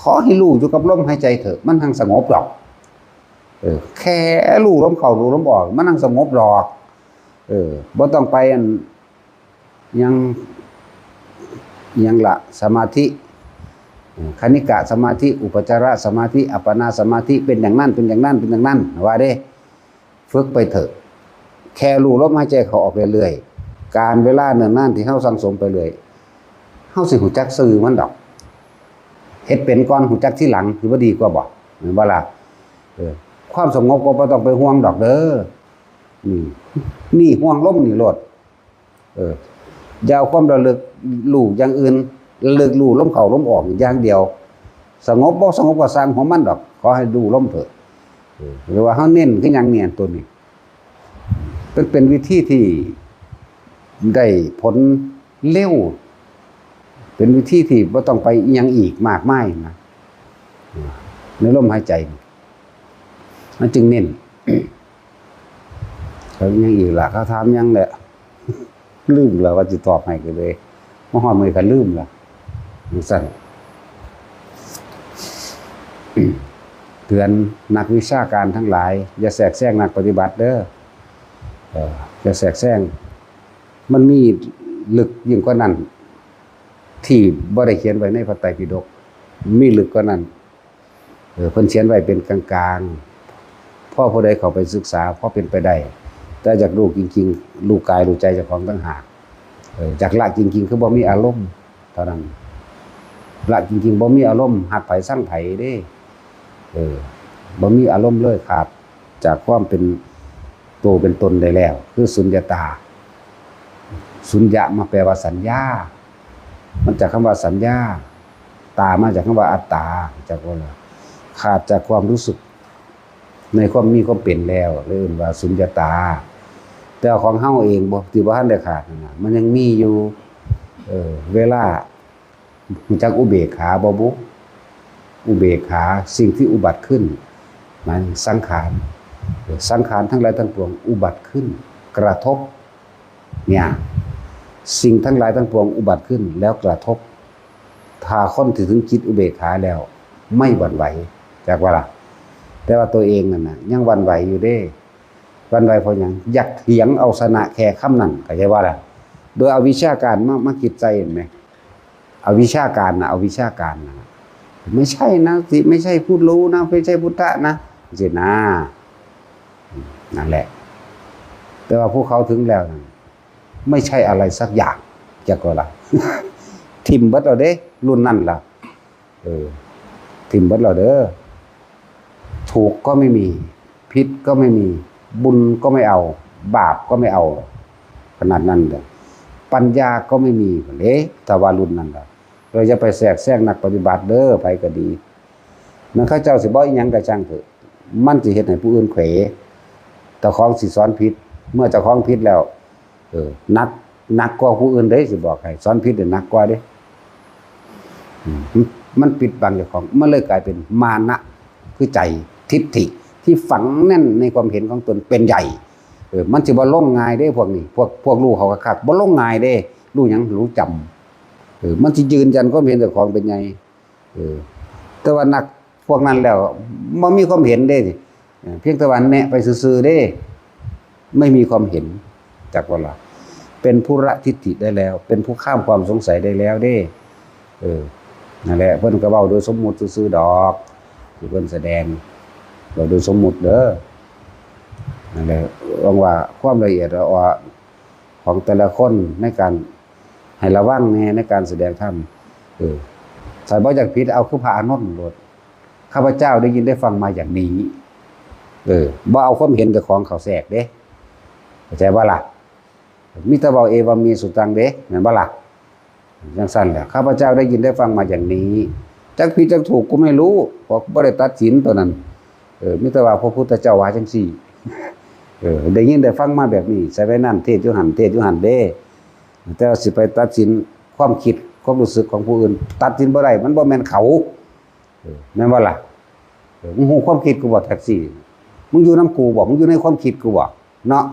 ขอให้รู้อยู่กับลมหายใจเถอะมันทั้งสงบดอกแค่รู้ลมเข้ารู้ลมออกมันทั้งสงบดอกบ่ต้องไปอันยังละสมาธิคณิกะสมาธิอุปจารสมาธิอัปปนาสมาธิเป็นอย่างนั้นเป็นอย่างนั้นเป็นอย่างนั้นว่าเด้ฝึกไปเถอะแค่รู้ลมหายใจเขาออกเรื่อยๆการเวลาเนิ่นนานที่เฮาสังสมไปเรื่อยเฮาสิหูจักซื่อมันดอกเฮ็ดเป็นก่อนหูจักที่หลังสิบ่ดีกว่าบ่แม่นบ่ล่ะความสงบก็บ่ต้องไปห่วงดอกเด้อนี่ห่วงลมนี่โลดอย่าเอาความระลึกรู้อย่างอื่นระลึกรู้ลมเข้าลมออกอย่างเดียวสงบบ่สงบก็สร้างของมันดอกขอให้ดูลมเถอะหรือว่าเฮาเน้นคือหยังเนี่ยตัวนี้เป็นวิธีที่ได้ผลเร็วเป็นวิธีที่บ่ต้องไปอิหยังอีกมากมายนะในลมหายใจมันจึงเน้นเขายังอีกล่ะเขาถามยังแหละลืมแล้วว่าสิตอบให้ก็เลยบ่ฮอดมื้อก็ลืมล่ะสั่นเตือนนักวิชาการทั้งหลายอย่าแทรกแซงนักปฏิบัติเด้ออย่าแทรกแซงมันมีลึกยิ่งกว่านั้นที่บ่ได้เขียนไว้ในพระไตรปิฎกมีลึกกว่านั้นเพิ่นเขียนไว้เป็นกลางๆพ่อผู้ใดเข้าไปศึกษาพอเป็นไปได้แต่จากรู้จริงๆรู้กายรู้ใจเจ้าของต่างหากจากละจริงๆคือบ่มีอารมณ์เท่านั้นละจริงๆบ่มีอารมณ์หักไผสั่งไผเด้บ่มีอารมณ์เลยขาดจากความเป็นตัวเป็นตนได้แล้วคือสุญญตาสุญญะมาแปลว่าสัญญามันจากคำว่าสัญญาตามาจากคำว่าอัตตาจากว่าขาดจากความรู้สึกในความมีความเป็นแล้วเรียกว่าสุญญตาแต่ของเฮาเองบ่ที่บ่ทันได้ขาดนะมันยังมีอยู่เวลาจากอุเบกขาบ่บุอุเบกขาสิ่งที่อุบัติขึ้นหมายถึงสังขารทั้งหลายทั้งปวงอุบัติขึ้นกระทบเนี่ยสิ่งทั้งหลายทั้งปวงอุบัติขึ้นแล้วกระทบถ้าคนถึงจิตอุเบกขาแล้วไม่หวั่นไหวจากว่าล่ะแต่ว่าตัวเองนั่นน่ะยังหวั่นไหวอยู่เด้หวั่นไหวเพราะหยังอยากเถียงเอาชนะแค่คำนั้นเข้าใจว่าล่ะโดยเอาวิชาการมาคิดใจเห็นมั้ยเอาวิชาการนะเอาวิชาการนะไม่ใช่นะสิไม่ใช่ผู้รู้นะไม่ใช่พุทธะนะสินะนั่นแหละแต่ว่าพวกเขาถึงแล้วนะไม่ใช่อะไรสักอย่างจะก็ล่ะทิมเบิดเราเด้รุ่นนั่นล่ะทิมเบิดเราเด้อถูกก็ไม่มีผิดก็ไม่มีบุญก็ไม่เอาบาปก็ไม่เอาขนาดนั้นเลยปัญญาก็ไม่มีแต่ว่ารุ่นนั้นล่ะเราจะไปแทรกแซงนักปฏิบัติเด้อไปก็ดีมันข้าเจ้าสิบ่อีหยังก็ช่างเถอะมันสิเฮ็ดให้ผู้อื่นเขวแต่ของสิสอนผิดเมื่อเจ้าของผิดแล้วนักกว่าผู้อื่นเด้สิบอกให้สอนผิดหนักกว่าเด้มันปิดบังเจ้าของมันเลยกลายเป็นมานะคือใจทิฏฐิที่ฝังแน่นในความเห็นของตนเป็นใหญ่มันสิบ่ลงง่ายเด้พวกนี้พวกรู้เขาคักบ่ลงง่ายเด้รู้หยังรู้จำมันสิยืนยันความเห็นเจ้าของเป็นไงแต่ว่านักพวกนั้นแล้วบ่มีความเห็นเด้เพียงแต่ว่าแนะไปซื่อๆเด้ไม่มีความเห็นจากว่าล่ะเป็นผู้ละทิฏฐิได้แล้วเป็นผู้ข้ามความสงสัยได้แล้วเด้นั่นแหละเพิ่นก็เว้าโดยสมมุติซื่อๆดอกที่เพิ่นแสดงเราโดยสมมุติเด้อนั่นแหละว่าความละเอียดของแต่ละคนในการให้ระวังแน่ในการแสดงธรรมถ้าบ่อยากผิดเอาคือพระอานนท์โลดข้าพเจ้าได้ยินได้ฟังมาอย่างนี้บ่เอาความเห็นกับของเขาแทรกเด้เข้าใจบ่ล่ะมิตรเบาเอวามีสุตังเด้แม่นบ่ล่ะจังซั่นแหละข้าพเจ้าได้ยินได้ฟังมาอย่างนี้จักผิดจักถูกกูไม่รู้เพราะบ่ได้ตัดสินตัวนั้นมิตรว่าพระพุทธเจ้าว่าจังซี่ได้ยินได้ฟังมาแบบนี้ใส่ไว้นั่นเทศอยู่หั่นเทศอยู่หั่นเด้แต่สิไปตัดสินความคิดความรู้สึกของผู้อื่นตัดสินบ่ได้มันบ่แม่นเขาแม่นบ่ล่ะมึงฮู้ความคิดกูบ่แท็กซี่มึงอยู่นำกูบ่มึงอยู่ในความคิดกูบ่เนาะ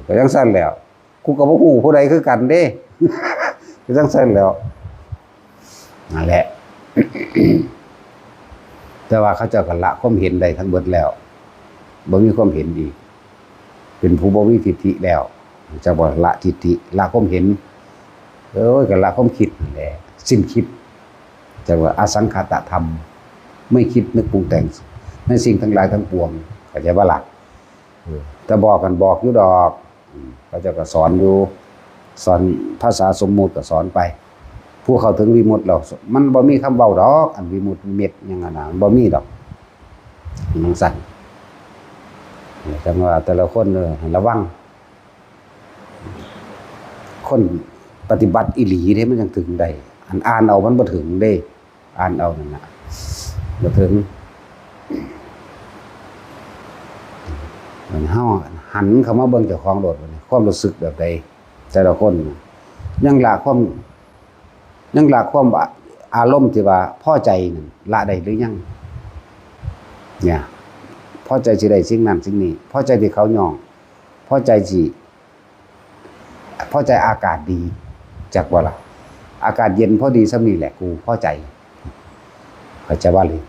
ก็จังซั่นแล้วกูก็บ่ฮู้ผู้ใดคือกันเด้ ก็จังซั่นแล้วนั่นแหละ แต่ว่าเขาเจ้าก็ละความเห็นได้ทั้งเบิดแล้วบ่มีความเห็นอีกเป็นผู้บ่มีทิฏฐิแล้วจะบ่ละทิฏฐิละความเห็นก็ละความคิดนั่นแหละสิ้นคิดจะว่าอสังขตธรรมไม่คิดนึกปรุงแต่งในสิ่งทั้งหลายทั้งปวงเข้าใจบ่ล่ะแต่บอกกันบอกอยู่ดอกเขาเจ้าก็สอนอยู่สอนภาษาสมมุติก็สอนไปผู้เข้าถึงวิมุตติแล้วมันบ่มีคำเว้าดอกอันวิมุตติเม็ดหยังน่ะบ่มีดอกมันสั่นจังว่าแต่ละคนระวังคนปฏิบัติอีหลีเด้มันจังถึงได้อ่านเอามันบ่ถึงเด้อ่านเอานั่นน่ะบ่ถึงมันเฮาหันเข้ามาเบิ่งเจ้าของโลดบัดนี้ความรู้สึกแบบใดแต่ละคนยังละความอารมณ์ที่ว่าพอใจนั่นละได้หรือยังเนี่ยพอใจสิได้สิ่งนั้นสิ่งนี้พอใจที่เขาย่องพอใจอากาศดีจักว่าล่ะอากาศเย็นพอดีซ้ำนี่แหละกูพอใจเข้าใจว่าเลย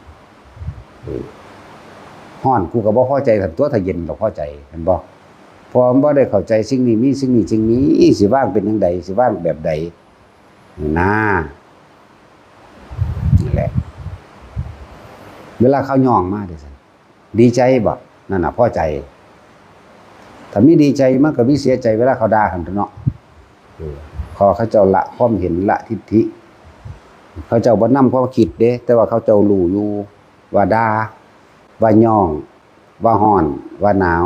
ฮ้อนกูก็บ่พอใจถ้าตัวถ้าเย็นก็พอใจเห็นบ่พอบ่ได้เข้าใจสิ่งนี้มีสิ่งนี้สิ่งนี้สิว่างเป็นจังไดสิว่างแบบใดนั่นแหละเวลาเขาย่องมาเด้อซั่นดีใจบ่นั่นน่ะพอใจถ้ามีดีใจมันก็มีเสียใจเวลาเขาด่ากันเนาะขอเขาเจ้าละความเห็นละทิฏฐิเขาเจ้าบ่นำความคิดเด้แต่ว่าเขาเจ้ารู้อยู่ว่าด่าว่าย่องว่าฮ้อนว่าหนาว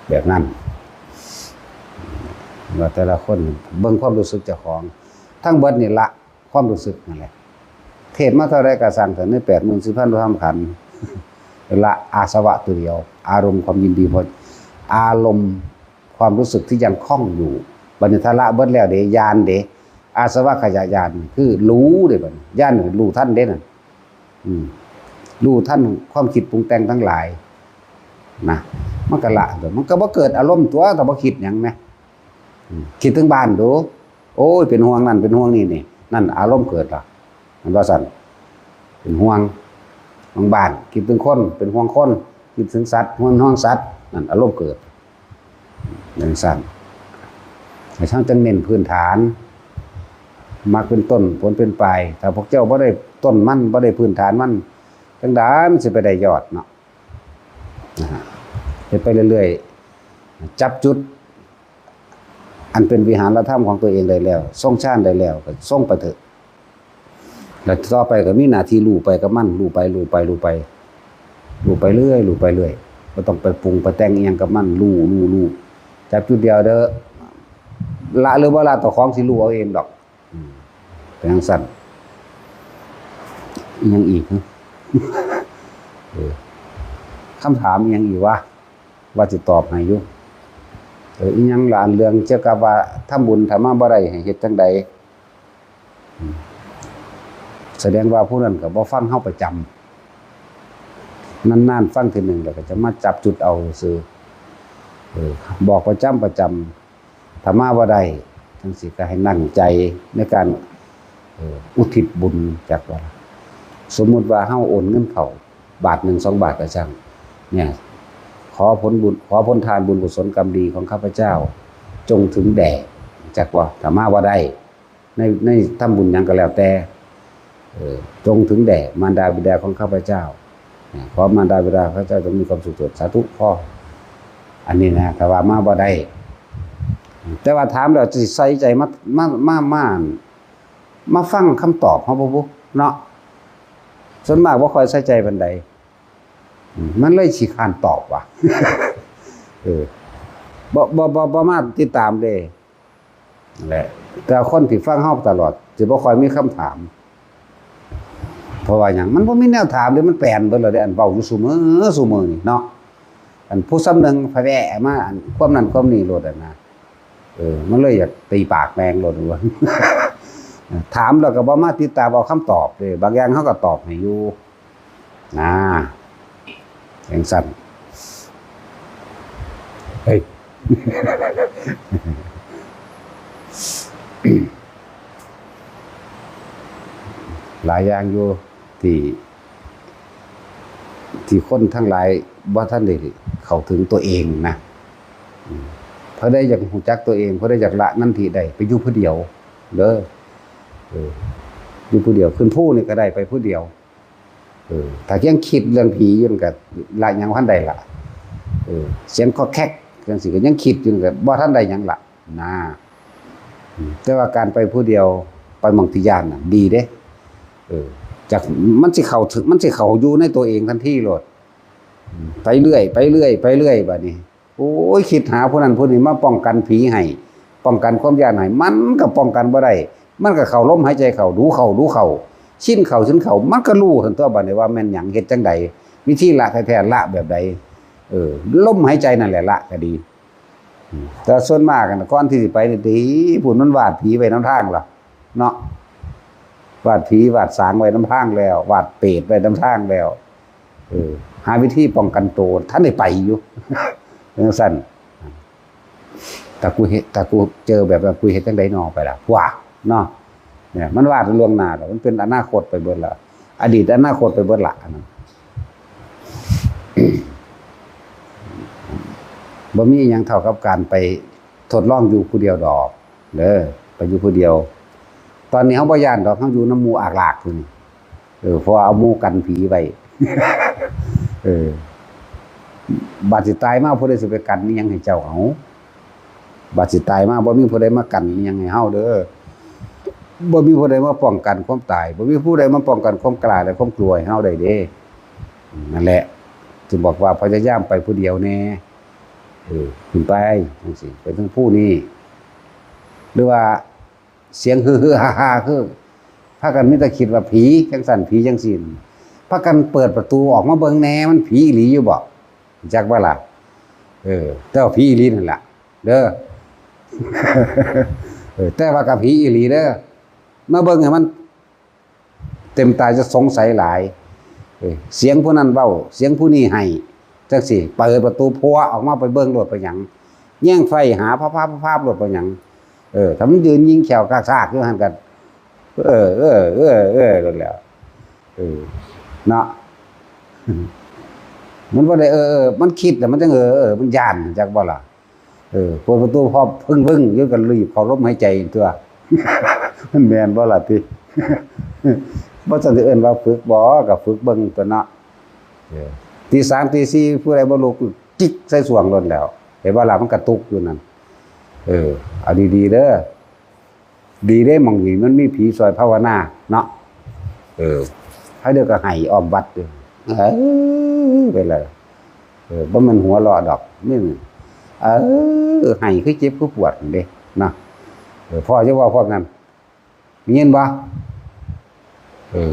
แบบนั้นว่าแต่ละคนเบิ่งความรู้สึกเจ้าของทั้งเบิดนี่ละความรู้สึกนั่นแหละเทศมาเท่าไรก็สั่งถึงใน 84,000 ธรรมขันธ์ละอาสวะตัวเดียวอารมณ์ความยินดีพออารมณ์ความรู้สึกที่ยังคล่องอยู่บัดนี้ถ้าละเบิดแล้วเด้ญาณเด้อาสวะขยายานคือรู้เด้บัดนี้ญาณรู้ทันเด้นั่นรู้ท่านความคิดปรุงแต่งทั้งหลายนะมันก็ละมันก็บ่เกิดอารมณ์ตัวแต่บ่คิดหยังแม่คิดถึงบ้านดูโอ้ยเป็นห่วงนั่นเป็นห่วงนี่นั่นอารมณ์เกิดล่ะมันว่าซั่นเป็นห่วงบ้านคิดถึงคนเป็นห่วงคนคิดถึงสัตว์ห่วงสัตว์นั่นอารมณ์เกิดจังซั่นให้ช่างจังเน้นพื้นฐานมักเป็นต้นผลเป็นปลายถ้าพวกเจ้าบ่ได้ต้นมันบ่ได้พื้นฐานมันจังได๋มันสิไปได้ยอดเนาะเฮ็ดไปเรื่อยๆจับจุดอันเป็นวิหารธรรมของตัวเองได้แล้วทรงฌานได้แล้วก็ทรงไปเถอะแล้วต่อไปก็มีหน้าที่รู้ไปกับมันรู้ไปเรื่อยบ่ต้องไปปรุงไปแต่งอีหยังกับมันรู้จับจุดเดียวเด้อละหรือบ่ละต่อของสิรู้เอาเองดอกเป็นจังซั่นอีหยังอีกคำถามอีหยังอีกว่าสิตอบให้อยู่อีหยังล่ะอันเรื่องเกี่ยวกับว่าทำบุญถ้ามาบ่ได้ให้เฮ็ดจังใดแสดงว่าผู้นั้นก็บ่ฟังเฮาประจำนานๆฟังทีนึงแล้วก็จะมาจับจุดเอาซื่อบอกประจำถ้ามาบ่ได้จังสิก็ให้นั่งใจในการอุทิศบุญจักว่าสมมุติว่าเฮาโอนเงินเข้าบาท1 2 บาทก็ช่างเนี่ยขอผลบุญขอผลทานบุญกุศลกรรมดีของข้าพเจ้าจงถึงแด่จักว่าถ้ามาบ่ได้ในทำบุญหยังก็แล้วแต่จงถึงแด่มารดาบิดาของข้าพเจ้าขอมารดาบิดาข้าพเจ้าจงมีความสุขสาธุพ่ออันนี้นะถ้าว่ามาบ่ได้แต่ว่าถามแล้วสิใส่ใจมาฟังคำตอบเฮาบ่เนาะส่วนมากบ่ค่อยใส่ใจปานใดมันเลยขี้คร้านตอบว่ะบ่มาติดตามเด้นั่นแหละแต่คนที่ฟังเฮาตลอดสิบ่ค่อยมีคำถามเพราะว่าหยังมันบ่มีแนวถามเลยมันแปลนเบิดแล้วเด้อันเว้าอยู่ซุมื้อนี่เนาะอันผู้ซ้ำนึงพะแวะมาอันความนั้นความนี้โลดอ่ะนะมันเลยอยากตีปากแมงโลดว่าถามแล้วก็บ่มาติดตามเอาคำตอบเลยบางอย่างเขาก็ตอบให้อยู่นะอย่างสั้นเฮ้ย หลายอย่างอยู่ที่คนทั้งหลายบ่ท่านได้เข้าถึงตัวเองนะเพราะได้อยากรู้จักตัวเองเพราะได้อยากละนั่นที่ใดไปอยู่ผู้เดียวเด้ออยู่ผู้เดียวขึ้นผู้นี่ก็ได้ไปผู้เดียวถ้ายังคิดเรื่องผีอยู่ก็ละหยังบ่ทันได้ล่ะเสียงคอแคกจังซี่ก็ยังคิดอยู่ก็บ่ทันได้หยังล่ะนะแต่ว่าการไปผู้เดียวไปหม่องที่ย่านน่ะดีเด้จากมันสิเข้าถึงมันสิเข้าอยู่ในตัวเองทันทีโลดไปเรื่อยไปเรื่อยไปเรื่อยบัดนี้โอ้ยคิดหาผู้นั้นผู้นี้มาป้องกันผีให้ป้องกันความย้านให้มันก็ป้องกันบ่ได้มันก็เข้าลมหายใจเข้าดูเข้าชินเข้ามันก็รู้ซั่นตัวบัดนี้ว่าแม่นหยังเฮ็ดจังใดวิธีละแท้ๆละแบบใดลมหายใจนั่นแหละละก็ดีแต่ส่วนมากก่อนที่สิไปนี่ติผู้นั้นวาดผีไว้นำทางล่ะเนาะวาดผีวาดสางไว้นำทางแล้ววาดเปรตไว้นำทางแล้วหาวิธีป้องกันตัวท่านได้ไปอยู่จังซั่นแต่กูเจอแบบว่ากูเฮ็ดจังได๋น้อไปล่ะว้าเนาะเนี่ยมันวาดล่วงหน้าแล้วมันเป็นอนาคตไปเบิดแล้วอดีตอนาคตไปเบิดละนั่นบ่มีหยังเท่ากับการไปทดลองอยู่ผู้เดียวดอกเด้อไปอยู่ผู้เดียวตอนนี้เฮาบ่ย้านดอกเฮาอยู่นำหมู่อากลากอยู่นี่เพราะเอาหมู่กันผีไว้บาดสิตายมาผู้ใดสิไปกันนี่ยังให้เจ้าเอาบาดสิตายมาบ่มีผู้ใดมากันนี่ยังให้เฮาเด้อบ่มีผู้ใดมาป้องกันความตายบ่มีผู้ใดมาป้องกันความกล้าและความกลัวให้เฮาได้เด้นั่นแหละจึงบอกว่าพยายามไปผู้เดียวแน่ขึ้นไปจังซี่ไปถึงผู้นี้หรือว่าเสียงฮือๆฮ่าๆคือพากันมีแต่คิดว่าผีจังซั่นผีจังซี่พากันเปิดประตูออกมาเบิ่งแหน่มันผีอีหลีอยู่บ่จักบ่ล่ะแต่ว่าผีอีหลีนั่นล่ะเด้อ แต่ว่ากับผีอีหลีเด้อมาเบิ่งให้มันเต็มตาจะสงสัยหลายเสียงผู้นั้นเว้าเสียงผู้นี้ให้จังซี่เปิดประตูพัวออกมาไปเบิ่งโลดไปหยังแย่งไฟหาภาพโลดไปหยังถ้ามันยืนยิงแขวกากๆอยู่หั่นกันนั่นแหละเนาะมันบ่ได้มันคิดแต่มันจังมันย้านจักบ่ล่ะเปิดประตูพอพึ่งอยู่กันรีบเข้าลมหายใจตัวมันแม่นบ่ล่ะติบ่ซั่นสิเอิ้นว่าฝึกบ่ก็ฝึกเบิ่งตัวเนาะตี 3 ตี 4ผู้ใดบ่ลุกจิกใส่ส่วงล้นแล้วเห็นบ่ล่ะมันกระตุกอยู่นั่นเอาดีๆเด้อดีเด้หม่องนี้มันมีผีซอยภาวนาเนาะให้เด้อก็ให้อ้อมวัดเด้อไปเลยบ่แม่นหัวเราะดอกนี่ให้คือเจ็บคือปวดเด้นะพ่อจะว่าพวกนั้นมียินบ่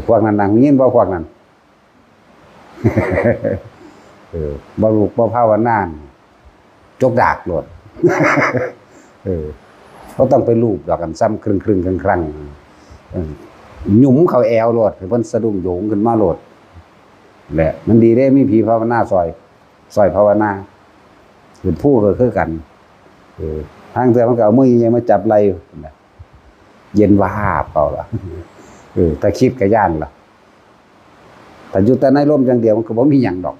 พวกนั้นนั่งมียินบ่พวกนั้นบ่ลูกบ่ภาวนานจกดากโลดบ่ต้องไปลูบดอกกันซ้ำครึ่งๆครั้งหยุมเข้าแอวโลดให้เพิ่นสะดุ้งโยงขึ้นมาโลดแหละมันดีเด้มีผีภาวนาซอยภาวนาเป็นผู้ก็คือกันทางเทื่อมันก็เอามือใหญ่มาจับไหล่เย็นวาบเอาล่ะแต่คิดก็ย่านล่ะแต่อยู่แต่ในร่มอย่างเดียวมันก็บ่มีหยังดอก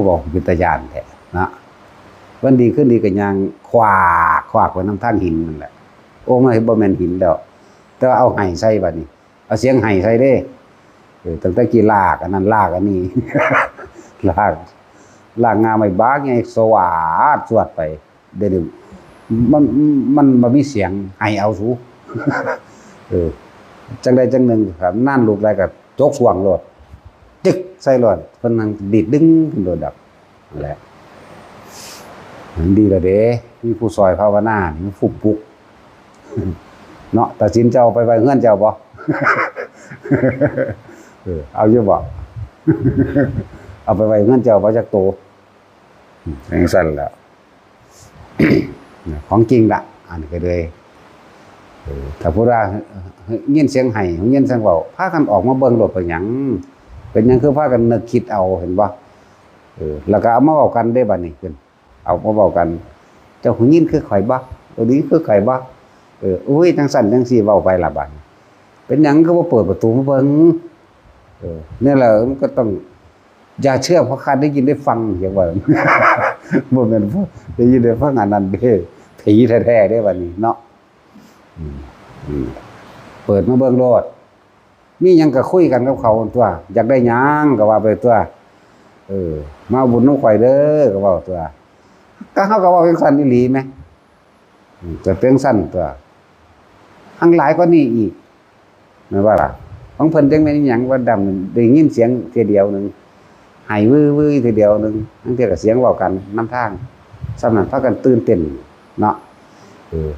บอกเป็นตาย่านแท้นะวันดีขึ้นดีก็ย่างขวากไว้นำทางหินนั่นแหละโอ้มันบ่แม่นหินแล้วแต่ว่าเอาไห้ใส่บัดนี้เอาเสียงไห้ใส่เด้ตั้งแต่กี่ลากอันนั้นลากอันนี้ลากงาไม่บากไงสวาดสวดไปเดี๋ยวมันบ่มีเสียงไห้เอาสูจังใดจังหนึ่งครับนั่นลูกได้ก็จกสว่างโลดจึกใส่โลดเพิ่นนั่งดีดดึงขึ้นโดดดับนั่นแหละมันดีแล้วเด้มีผู้ซอยภาวนามีฟุกปุกเนาะตัดสินเจ้าไปไว้เฮือนเจ้าบ่เอาอยู่บ่เอาไปไว้เฮือนเจ้าบ่จักโตจังซั่นแหละของจริงล่ะอันนี้ก็เลยถ้าผู้ว่ายินเสียงไห้ยินเสียงเว้าพากันออกมาเบิ่งโลดเป็นหยังคือพากันนึกคิดเอาเห็นบ่แล้วก็เอามาเว้ากันได้บัดนี้เพิ่นเอามาเว้ากันเจ้าหูยินคือข่อยบ่ตัวนี้คือข่อยบ่อุ้ยจังซั่นจังซี่เว้าไปล่ะบัด เป็นหยังก็บ่เปิดประตูมาเบิ่งเนี่ยแหละมันก็ต้องอย่าเชื่อเพราะคันได้ยินได้ฟังอย่างว่า บ่แม่นได้ยินได้ฟังอันนั้นเด้ผีแท้ๆเด้บัดนี้เนาะเปิดมาเบิ่งโลดมีหยังก็คุยกันกับเขาตัวอยากได้หยังก็ว่าไปตัวมาบุญน้องข่อยเด้อก็เว้าตัวก็เฮาก็เว้าจังซั่นอีหลีแหมจะเป็นซั่นตัวอังหลายกว่านี้อีกแม่นว่าล่ะของเพิ่นจังแม่นหยังว่าดำได้ยินเสียงเทื่อเดียวนึงให้วื้อๆเทื่อเดียวนึงทั้งเทื่อก็เสียงเว้ากันนำทางสำนั้นพากันตื่นเต้นเนาะ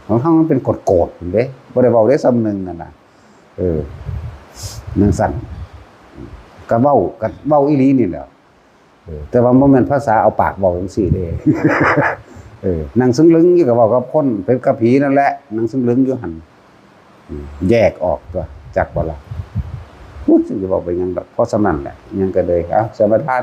ของเฮามันเป็นโกรธๆเด้บ่ได้เว้าได้ซ้ำนึงนั่นน่ะนั่นสั่นก็เว้าอีหลีนี่แหละแต่ว่าบ่แม่นภาษาเอาปากเว้าจังซี่เด้นั่งซึ้งลึงอยู่ก็เว้ากับคนเป็นกับผีนั่นแหละนั่งซึ้งลึงอยู่หั่นแยกออกตัวจักบ่ล่ะพูดสิจะเว้าไปหยังดอกเพราะสำนั้นแหละยังก็เลยสมาทาน